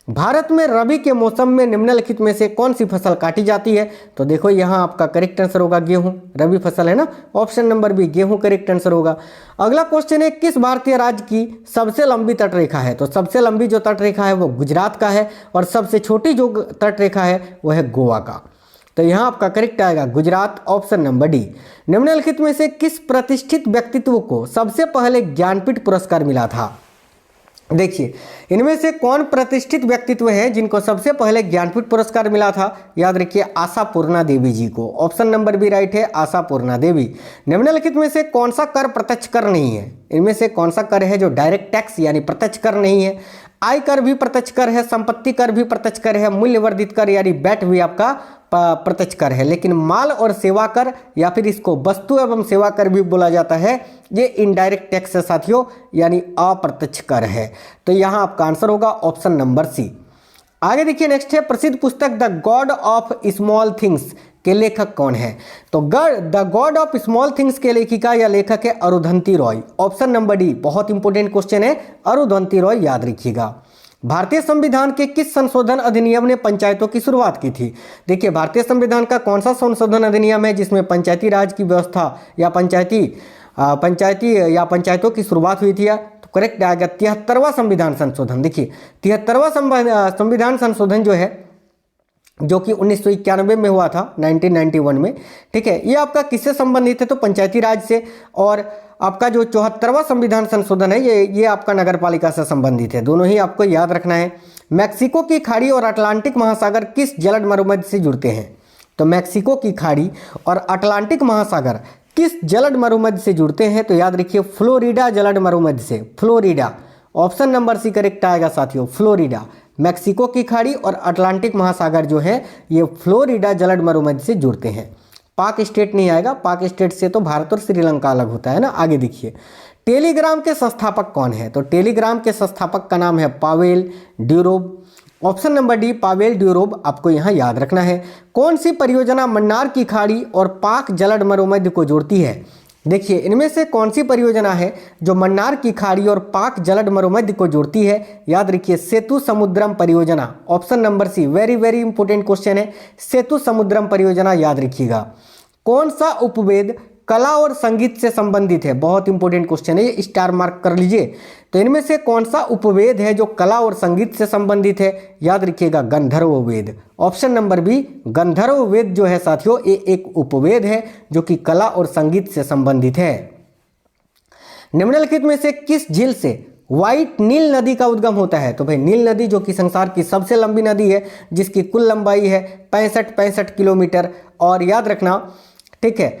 भारत में रबी के मौसम में निम्नलिखित में से कौन सी फसल काटी जाती है? तो देखो यहाँ आपका करेक्ट आंसर होगा गेहूं। रबी फसल है ना, ऑप्शन नंबर बी गेहूं करेक्ट आंसर होगा। अगला क्वेश्चन है, किस भारतीय राज्य की सबसे लंबी तटरेखा है? तो सबसे लंबी जो तटरेखा है वो गुजरात का है, और सबसे छोटी जो तटरेखा है वो है गोवा का। तो यहाँ आपका करेक्ट आएगा गुजरात। Option number D. निम्नलिखित में से किस प्रतिष्ठित व्यक्तित्व को सबसे पहले ज्ञानपीठ पुरस्कार मिला था? देखिए, इनमें से कौन प्रतिष्ठित व्यक्तित्व है जिनको सबसे पहले ज्ञानपीठ पुरस्कार मिला था? याद रखिए, आशापूर्णा देवी जी को। ऑप्शन नंबर बी राइट है, आशापूर्णा देवी। निम्नलिखित में से कौन सा कर प्रत्यक्ष कर नहीं है? इनमें से कौन सा कर है जो डायरेक्ट टैक्स यानी प्रत्यक्ष कर नहीं है? आयकर भी प्रत्यक्ष कर है, संपत्ति कर भी प्रत्यक्ष कर है, मूल्य वर्धित कर यानी वैट भी आपका प्रत्यक्ष कर है। लेकिन माल और सेवा कर या फिर इसको वस्तु एवं सेवा कर भी बोला जाता है, ये इनडायरेक्ट टैक्स है साथियों, यानी अप्रत्यक्ष कर है। तो यहाँ आपका आंसर होगा ऑप्शन नंबर सी। आगे देखिए नेक्स्ट है, प्रसिद्ध पुस्तक the God of small things के लेखक कौन है? तो the God of small things के लेखिका या लेखक है Arundhati Roy. Option number D, बहुत इंपॉर्टेंट क्वेश्चन है, अरुंधति रॉय याद रखिएगा। भारतीय संविधान के किस संशोधन अधिनियम ने पंचायतों की शुरुआत की थी? देखिए भारतीय संविधान का कौन सा संशोधन अधिनियम है जिसमें पंचायती राज की व्यवस्था या पंचायतों की शुरुआत हुई थी? तो करेक्ट आएगा 73वां संविधान संशोधन। देखिए 73वां संविधान संशोधन जो है, जो कि 1991 में हुआ था, 1991 में, ठीक है, ये आपका किससे संबंधित है? तो पंचायती राज से। और आपका जो 74वां संविधान संशोधन है ये आपका नगर पालिका से संबंधित है। दोनों ही आपको याद रखना है। मैक्सिको की खाड़ी और अटलांटिक महासागर किस जलद मरुमध्य से जुड़ते हैं? तो मैक्सिको की खाड़ी और अटलांटिक महासागर किस जलद मरुमध्य से जुड़ते हैं? तो याद रखिए फ्लोरिडा जलद मरुमध्य से, Florida. Option number C correct आएगा साथियों, फ्लोरिडा। मैक्सिको की खाड़ी और अटलांटिक महासागर जो है ये फ्लोरिडा जलद मरुमध्य से जुड़ते हैं। पाक स्टेट नहीं आएगा, पाक स्टेट से तो भारत और श्रीलंका अलग होता है ना। आगे देखिए, टेलीग्राम के संस्थापक कौन है? तो टेलीग्राम के संस्थापक का नाम है Pavel Durov. Option number D, Pavel Durov आपको यहाँ याद रखना है। कौन सी परियोजना मन्नार की खाड़ी और पाक जलद मरुमध्य को जोड़ती है? देखिए इनमें से कौन सी परियोजना है जो मन्नार की खाड़ी और पाक जलद मरुमध्य को जोड़ती है? याद रखिए सेतु समुद्रम परियोजना। Option number C, very very important question है, सेतु समुद्रम परियोजना याद रखिएगा। कौन सा उपवेद कला और संगीत से संबंधित है? बहुत इंपॉर्टेंट क्वेश्चन है, ये स्टार मार्क कर लीजिए। तो इनमें से कौन सा उपवेद है जो कला और संगीत से संबंधित है? याद रखिएगा गंधर्व वेद। ऑप्शन नंबर बी, गंधर्व वेद जो है साथियों ये एक उपवेद है जो कि कला और संगीत से संबंधित है। निम्नलिखित में से किस झील से व्हाइट नील नदी का उद्गम होता है? तो भाई नील नदी जो कि संसार की सबसे लंबी नदी है, जिसकी कुल लंबाई है 65 किलोमीटर। और याद रखना, ठीक है,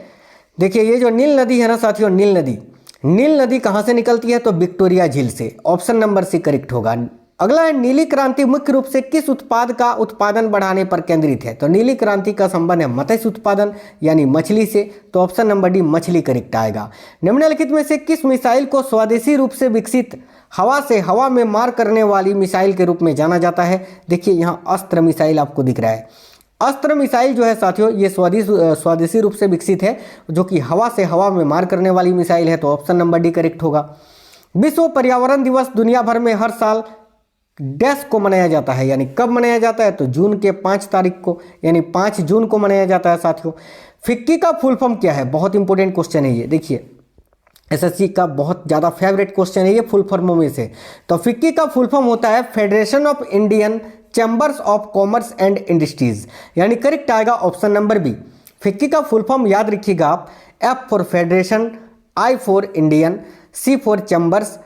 देखिए ये जो नील नदी है ना साथियों, नील नदी कहाँ से निकलती है? तो विक्टोरिया झील से। ऑप्शन नंबर सी करेक्ट होगा। अगला है, नीली क्रांति मुख्य रूप से किस उत्पाद का उत्पादन बढ़ाने पर केंद्रित है? तो नीली क्रांति का संबंध है मत्स्य उत्पादन यानी मछली से। तो ऑप्शन नंबर डी मछली करेक्ट आएगा। निम्नलिखित में से किस मिसाइल को स्वदेशी रूप से विकसित हवा से हवा में मार करने वाली मिसाइल के रूप में जाना जाता है? देखिए यहाँ अस्त्र मिसाइल आपको दिख रहा है। अस्त्र मिसाइल जो है साथियों ये स्वदेशी रूप से विकसित है, जो कि हवा से हवा में मार करने वाली मिसाइल है। तो ऑप्शन नंबर डी करेक्ट होगा। विश्व पर्यावरण दिवस दुनिया भर में हर साल डैश को मनाया जाता है, यानी कब मनाया जाता है? तो जून के 5 तारीख को, यानी 5 जून को मनाया जाता है साथियों। फिक्की का फुल फॉर्म क्या है? बहुत इंपॉर्टेंट क्वेश्चन है ये, देखिए एसएससी का बहुत ज़्यादा फेवरेट क्वेश्चन है ये फुल फॉर्मों में से। तो फिक्की का फुल फॉर्म होता है federation of Indian chambers of commerce and industries, यानी करेक्ट आएगा ऑप्शन नंबर बी। फिक्की का फुल फॉर्म याद रखिएगा आप, F for federation, I for Indian, C for chambers,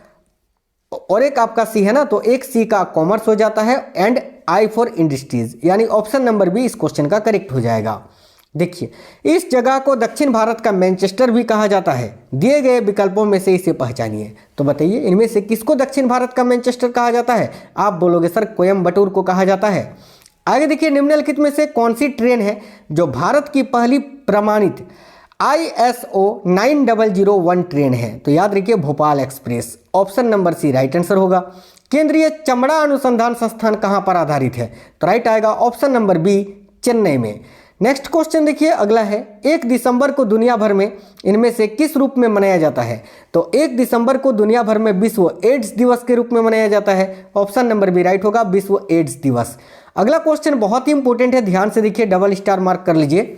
और एक आपका सी है ना, तो एक सी का कॉमर्स हो जाता है, एंड आई फॉर इंडस्ट्रीज, यानी ऑप्शन नंबर बी इस क्वेश्चन का करेक्ट हो जाएगा। देखिए इस जगह को दक्षिण भारत का मैनचेस्टर भी कहा जाता है। दिए गए विकल्पों में से इसे पहचानिए। तो बताइए इनमें से किसको दक्षिण भारत का मैनचेस्टर कहा जाता है? आप बोलोगे सर कोयम्बटूर को कहा जाता है। आगे देखिए, निम्नलिखित में से कौन सी ट्रेन है जो भारत की पहली प्रमाणित ISO 9001 ट्रेन है? तो याद रखिए Bhopal express. Option number C right answer होगा। केंद्रीय चमड़ा अनुसंधान संस्थान कहां पर आधारित है? तो राइट आएगा ऑप्शन नंबर बी चेन्नई में। नेक्स्ट क्वेश्चन देखिए अगला है, 1 दिसंबर को दुनिया भर में इनमें से किस रूप में मनाया जाता है? तो 1 दिसंबर को दुनिया भर में विश्व एड्स दिवस के रूप में मनाया जाता है। ऑप्शन नंबर बी राइट होगा, विश्व एड्स दिवस। अगला क्वेश्चन बहुत ही इंपॉर्टेंट है, ध्यान से देखिए, डबल स्टार मार्क कर लीजिए।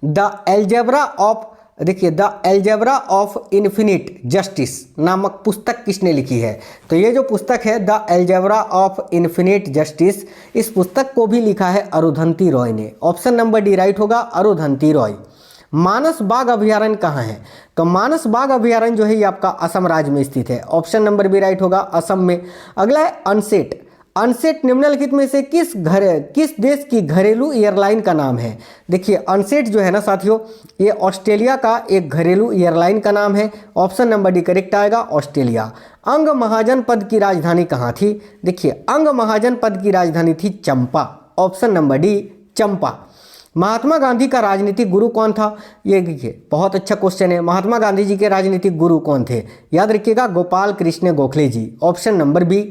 द एल्जेब्रा ऑफ, देखिए the algebra of infinite justice नामक पुस्तक किसने लिखी है? तो ये जो पुस्तक है the algebra of infinite justice, इस पुस्तक को भी लिखा है अरुंधति रॉय ने। ऑप्शन नंबर डी राइट होगा, अरुंधति रॉय। मानस बाघ अभयारण्य कहाँ है? तो मानस बाघ अभयारण्य जो है ये आपका असम राज्य में स्थित है। ऑप्शन नंबर बी राइट होगा, असम में। अगला है अनसेट। अनसेट निम्नलिखित में से किस देश की घरेलू एयरलाइन का नाम है? देखिए अनसेट जो है ना साथियों, ये ऑस्ट्रेलिया का एक घरेलू एयरलाइन का नाम है। ऑप्शन नंबर डी करेक्ट आएगा, ऑस्ट्रेलिया। अंग महाजन पद की राजधानी कहाँ थी? देखिए अंग महाजन पद की राजधानी थी चंपा। ऑप्शन नंबर डी चंपा। महात्मा गांधी का राजनीतिक गुरु कौन था? ये देखिए बहुत अच्छा क्वेश्चन है। महात्मा गांधी जी के राजनीतिक गुरु कौन थे? याद रखिएगा, Gopal Krishna Gokhale ji. Option number B.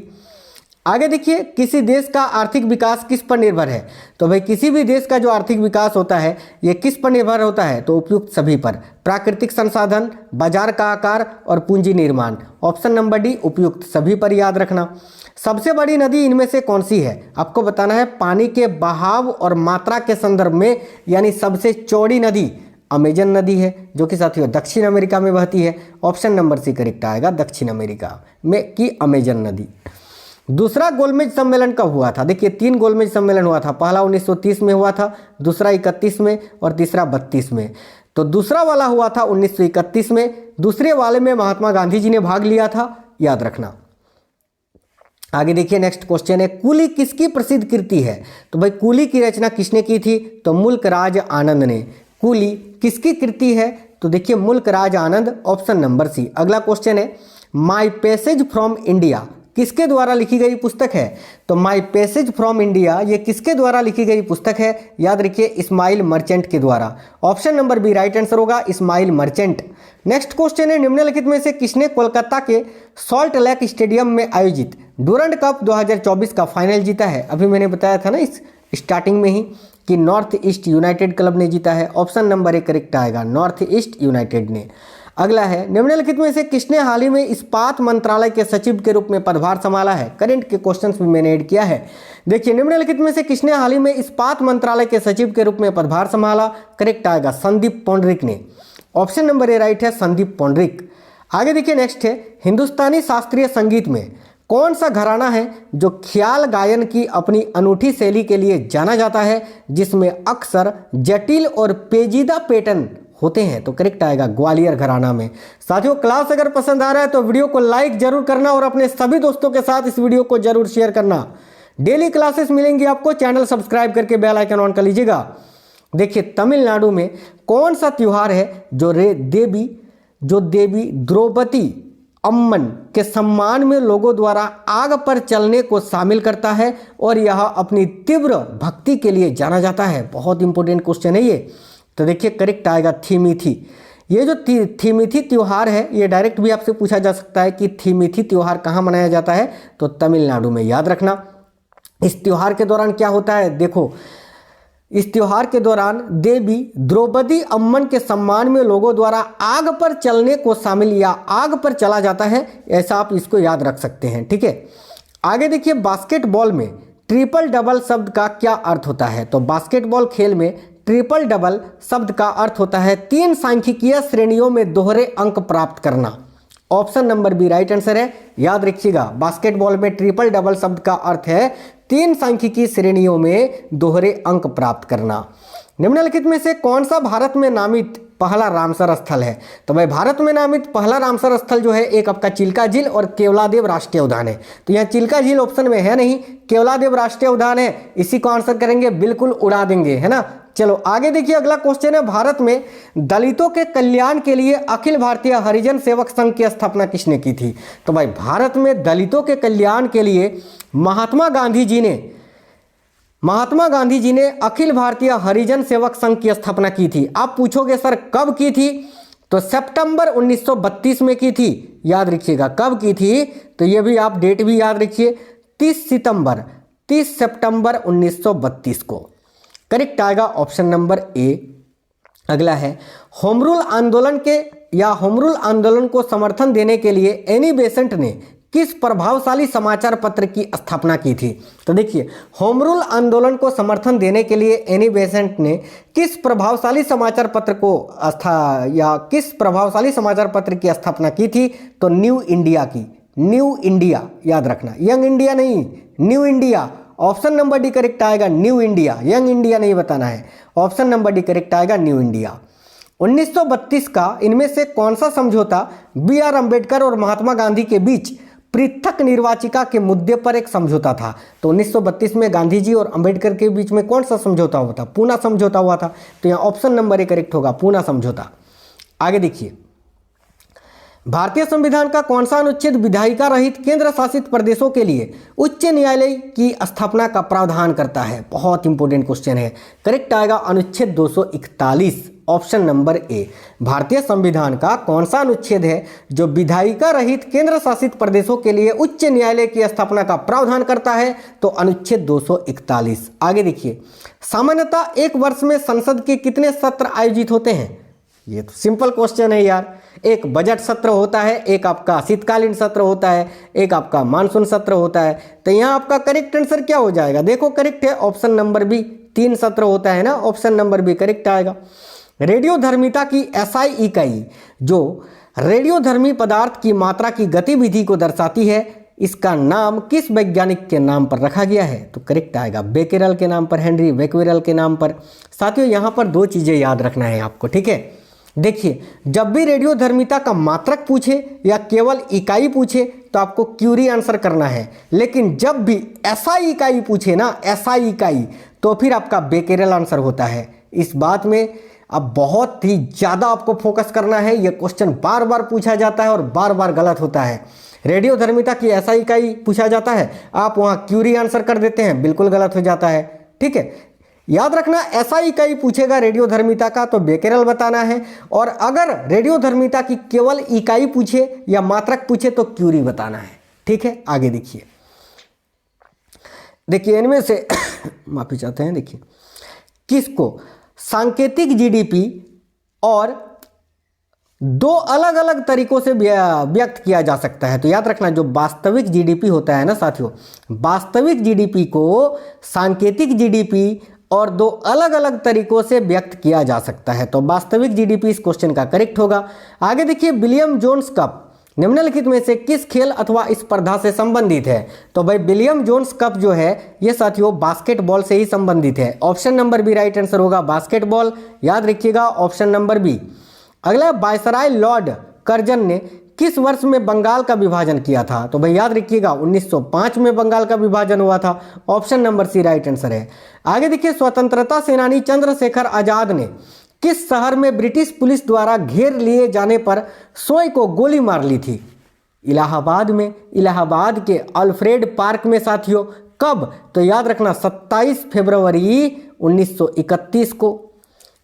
आगे देखिए, किसी देश का आर्थिक विकास किस पर निर्भर है? तो भाई किसी भी देश का जो आर्थिक विकास होता है ये किस पर निर्भर होता है? तो उपयुक्त सभी पर। प्राकृतिक संसाधन, बाजार का आकार और पूंजी निर्माण। ऑप्शन नंबर डी उपयुक्त सभी पर, याद रखना। सबसे बड़ी नदी इनमें से कौन सी है? आपको बताना है पानी के बहाव और मात्रा के संदर्भ में, यानी सबसे चौड़ी नदी अमेजन नदी है, जो कि साथियों दक्षिण अमेरिका में बहती है। ऑप्शन नंबर सी करेक्ट आएगा, दक्षिण अमेरिका में की अमेजन नदी। दूसरा गोलमेज सम्मेलन कब हुआ था? देखिए 3 गोलमेज सम्मेलन हुआ था। पहला 1930 में हुआ था, दूसरा 31 में और तीसरा 32 में। तो दूसरा वाला हुआ था 1931 में। दूसरे वाले में महात्मा गांधी जी ने भाग लिया था, याद रखना। आगे देखिए नेक्स्ट क्वेश्चन है, कूली किसकी प्रसिद्ध कृति है? तो भाई कूली की रचना किसने की थी? तो मुल्क राज आनंद ने। कूली किसकी कृति है? तो देखिए मुल्क राज आनंद। ऑप्शन नंबर सी। अगला क्वेश्चन है, माई पैसेज फ्रॉम इंडिया किसके द्वारा लिखी गई पुस्तक है? तो माई पैसेज फ्रॉम इंडिया ये किसके द्वारा लिखी गई पुस्तक है? याद रखिए इस्माइल मर्चेंट के द्वारा। Option number B right answer होगा, इस्माइल मर्चेंट। नेक्स्ट क्वेश्चन है, निम्नलिखित में से किसने कोलकाता के सॉल्ट लेक स्टेडियम में आयोजित डुरंड कप 2024 का फाइनल जीता है? अभी मैंने बताया था ना इस स्टार्टिंग में ही कि नॉर्थ ईस्ट यूनाइटेड क्लब ने जीता है। ऑप्शन नंबर ए करेक्ट आएगा, नॉर्थ ईस्ट यूनाइटेड ने। अगला है, निम्नलिखित में से किसने हाल ही में इस्पात मंत्रालय के सचिव के रूप में पदभार संभाला है? करंट के क्वेश्चंस में मैंने ऐड किया है। देखिए निम्नलिखित में से किसने हाल ही में इस्पात मंत्रालय के सचिव के रूप में पदभार संभाला? करेक्ट आएगा, संदीप पौंडरिक ने। ऑप्शन नंबर ए राइट है, संदीप पौंडरिक। आगे देखिए नेक्स्ट है, हिंदुस्तानी शास्त्रीय संगीत में कौन सा घराना है जो ख्याल गायन की अपनी अनूठी शैली के लिए जाना जाता है, जिसमें अक्सर जटिल और पेचीदा पैटर्न होते हैं? तो करेक्ट आएगा, ग्वालियर घराना में। साथियों क्लास अगर पसंद आ रहा है तो वीडियो को लाइक जरूर करना और अपने सभी दोस्तों के साथ इस वीडियो को जरूर शेयर करना। डेली क्लासेस मिलेंगी आपको, चैनल सब्सक्राइब करके बेल आइकन ऑन कर लीजिएगा। देखिए तमिलनाडु में कौन सा त्योहार है जो देवी द्रौपदी अम्मन के सम्मान में लोगों द्वारा आग पर चलने को शामिल करता है और यह अपनी तीव्र भक्ति के लिए जाना जाता है? बहुत इंपॉर्टेंट क्वेश्चन है ये। तो देखिए करेक्ट आएगा, थीमिथी। ये जो थीमिथी त्योहार है ये डायरेक्ट भी आपसे पूछा जा सकता है कि थीमिथी त्योहार कहाँ मनाया जाता है? तो तमिलनाडु में, याद रखना। इस त्योहार के दौरान क्या होता है? देखो इस त्योहार के दौरान देवी द्रौपदी अम्मन के सम्मान में लोगों द्वारा आग पर चलने को शामिल या आग पर चला जाता है, ऐसा आप इसको याद रख सकते हैं। ठीक है, आगे देखिए, बास्केटबॉल में ट्रिपल डबल शब्द का क्या अर्थ होता है? तो बास्केटबॉल खेल में ट्रिपल डबल शब्द का अर्थ होता है 3 सांख्यिकीय श्रेणियों में दोहरे अंक प्राप्त करना। Option number B right answer है, याद रखिएगा। बास्केटबॉल में ट्रिपल डबल शब्द का अर्थ है 3 सांख्यिकीय श्रेणियों में दोहरे अंक प्राप्त करना। निम्नलिखित में से कौन सा भारत में नामित पहला रामसर स्थल है? तो भाई भारत में नामित पहला रामसर स्थल जो है एक आपका चिल्का झील और केवलादेव राष्ट्रीय उद्यान है। तो यहाँ चिल्का झील ऑप्शन में है नहीं, केवलादेव राष्ट्रीय उद्यान है। इसी को आंसर करेंगे, बिल्कुल उड़ा देंगे, है ना। चलो आगे देखिए, अगला क्वेश्चन है, भारत में दलितों के कल्याण के लिए अखिल भारतीय हरिजन सेवक संघ की स्थापना किसने की थी? तो भाई भारत में दलितों के कल्याण के लिए महात्मा गांधी जी ने अखिल भारतीय हरिजन सेवक संघ की स्थापना की थी। आप पूछोगे सर कब की थी? तो सितंबर 1932 में की थी। याद रखिएगा कब की थी, तो ये भी आप डेट भी याद रखिए, 30 सितंबर 1932 को। करेक्ट आएगा ऑप्शन नंबर ए। अगला है, होम रूल आंदोलन को समर्थन देने के लिए एनी बेसेंट ने किस प्रभावशाली समाचार पत्र की स्थापना की थी? तो देखिए, होम रूल आंदोलन को समर्थन देने के लिए एनी बेसेंट ने किस प्रभावशाली समाचार पत्र की स्थापना की थी? तो न्यू इंडिया, याद रखना, यंग इंडिया नहीं, new India. Option number D correct आएगा, न्यू इंडिया, यंग इंडिया नहीं बताना है। ऑप्शन नंबर डी करेक्ट आएगा, न्यू इंडिया। 1932 का इनमें से कौन सा समझौता बी आर अम्बेडकर और महात्मा गांधी के बीच पृथक निर्वाचिका के मुद्दे पर एक समझौता था। तो 1932 में गांधी जी और अंबेडकर के बीच में कौन सा समझौता हुआ था? पूना समझौता हुआ था। तो यहाँ ऑप्शन नंबर ए करेक्ट होगा, पूना समझौता। आगे देखिए, भारतीय संविधान का कौन सा अनुच्छेद विधायिका रहित केंद्र शासित प्रदेशों के लिए उच्च न्यायालय की स्थापना का प्रावधान करता है? बहुत इंपॉर्टेंट क्वेश्चन है। करेक्ट आएगा अनुच्छेद 241, ऑप्शन नंबर ए। भारतीय संविधान का कौन सा अनुच्छेद है जो विधायिका रहित केंद्र शासित प्रदेशों के लिए उच्च न्यायालय की स्थापना का प्रावधान करता है? तो अनुच्छेद 241। आगे देखिए, सामान्यतः एक वर्ष में संसद के कितने सत्र आयोजित होते हैं? ये तो सिंपल क्वेश्चन है यार। एक बजट सत्र होता है, एक आपका शीतकालीन सत्र होता है, एक आपका मानसून सत्र होता है। तो यहाँ आपका करेक्ट आंसर क्या हो जाएगा? देखो करेक्ट है ऑप्शन नंबर बी, 3 सत्र होता है ना, ऑप्शन नंबर बी करेक्ट आएगा। रेडियोधर्मिता की एसआई इकाई जो रेडियोधर्मी पदार्थ की मात्रा की गतिविधि को दर्शाती है, इसका नाम किस वैज्ञानिक के नाम पर रखा गया है? तो करेक्ट आएगा बेकेरल के नाम पर, हेनरी बेकेरल के नाम पर। साथियों यहाँ पर 2 चीजें याद रखना है आपको, ठीक है। देखिए, जब भी रेडियोधर्मिता का मात्रक पूछे या केवल इकाई पूछे तो आपको क्यूरी आंसर करना है, लेकिन जब भी एसआई इकाई पूछे ना, एसआई इकाई, तो फिर आपका बेकेरल आंसर होता है। इस बात में अब बहुत ही ज़्यादा आपको फोकस करना है। यह क्वेश्चन बार बार पूछा जाता है और बार बार गलत होता है। रेडियोधर्मिता की एसआई इकाई पूछा जाता है, आप वहाँ क्यूरी आंसर कर देते हैं, बिल्कुल गलत हो जाता है, ठीक है। याद रखना, ऐसा इकाई पूछेगा रेडियोधर्मिता का तो बेकेरल बताना है, और अगर रेडियोधर्मिता की केवल इकाई पूछे या मात्रक पूछे तो क्यूरी बताना है, ठीक है। आगे देखिए, इनमें से माफी चाहते हैं, देखिए किसको सांकेतिक जीडीपी और 2 अलग अलग तरीकों से व्यक्त किया जा सकता है? तो याद रखना, जो वास्तविक जीडीपी होता है ना साथियों, वास्तविक जीडीपी को सांकेतिक जीडीपी और 2 अलग अलग तरीकों से व्यक्त किया जा सकता है। तो वास्तविक जीडीपी इस क्वेश्चन का करेक्ट होगा। आगे देखिए, विलियम जोन्स कप निम्नलिखित में से किस खेल अथवा स्पर्धा से संबंधित है? तो भाई विलियम जोन्स कप जो है ये साथियों बास्केटबॉल से ही संबंधित है। Option number B right answer होगा, बास्केटबॉल। याद रखिएगा ऑप्शन नंबर बी। अगला, वायसराय लॉर्ड कर्जन ने किस वर्ष में बंगाल का विभाजन किया था? तो भाई याद रखिएगा 1905 में बंगाल का विभाजन हुआ था। Option number C right answer है। आगे देखिए, स्वतंत्रता सेनानी चंद्रशेखर आजाद ने किस शहर में ब्रिटिश पुलिस द्वारा घेर लिए जाने पर स्वयं को गोली मार ली थी? इलाहाबाद में, इलाहाबाद के अल्फ्रेड पार्क में साथियों। कब? तो याद रखना 27 फरवरी 1931 को।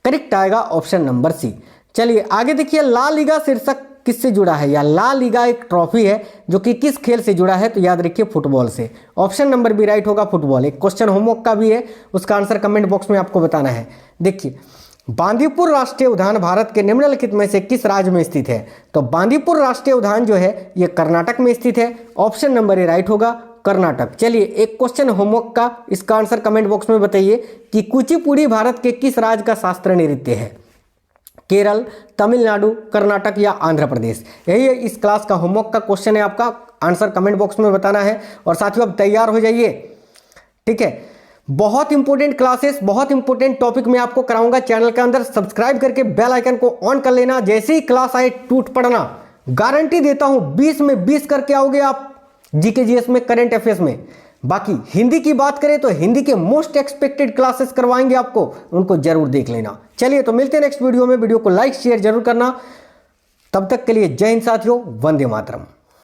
करेक्ट आएगा ऑप्शन नंबर सी। चलिए आगे देखिए, ला लीगा शीर्षक किससे जुड़ा है? या ला लीगा एक ट्रॉफी है जो कि किस खेल से जुड़ा है? तो याद रखिए फुटबॉल से। ऑप्शन नंबर बी राइट होगा, फुटबॉल। एक क्वेश्चन होमवर्क का भी है, उसका आंसर कमेंट बॉक्स में आपको बताना है। देखिए, बांदीपुर राष्ट्रीय उद्यान भारत के निम्नलिखित में से किस राज्य में स्थित है? तो बांदीपुर राष्ट्रीय उद्यान जो है ये कर्नाटक में स्थित है। ऑप्शन नंबर ए राइट होगा, कर्नाटक। चलिए एक क्वेश्चन होमवर्क का, इसका आंसर कमेंट बॉक्स में बताइए कि कुचिपुड़ी भारत के किस राज्य का शास्त्रीय नृत्य है? केरल, तमिलनाडु, कर्नाटक या आंध्र प्रदेश? यही इस क्लास का होमवर्क का क्वेश्चन है, आपका आंसर कमेंट बॉक्स में बताना है। और साथियों अब तैयार हो जाइए, ठीक है। बहुत इंपॉर्टेंट क्लासेस, बहुत इंपॉर्टेंट टॉपिक मैं आपको कराऊंगा चैनल के अंदर। सब्सक्राइब करके बेल आइकन को ऑन कर लेना। जैसे ही क्लास आए टूट पड़ना, गारंटी देता हूं 20 में 20 करके आओगे आप जीके जीएस में, करंट अफेयर्स में। बाकी हिंदी की बात करें तो हिंदी के मोस्ट एक्सपेक्टेड क्लासेस करवाएंगे आपको, उनको जरूर देख लेना। चलिए तो मिलते हैं नेक्स्ट वीडियो में। वीडियो को लाइक शेयर जरूर करना। तब तक के लिए जय हिंद साथियों, वंदे मातरम।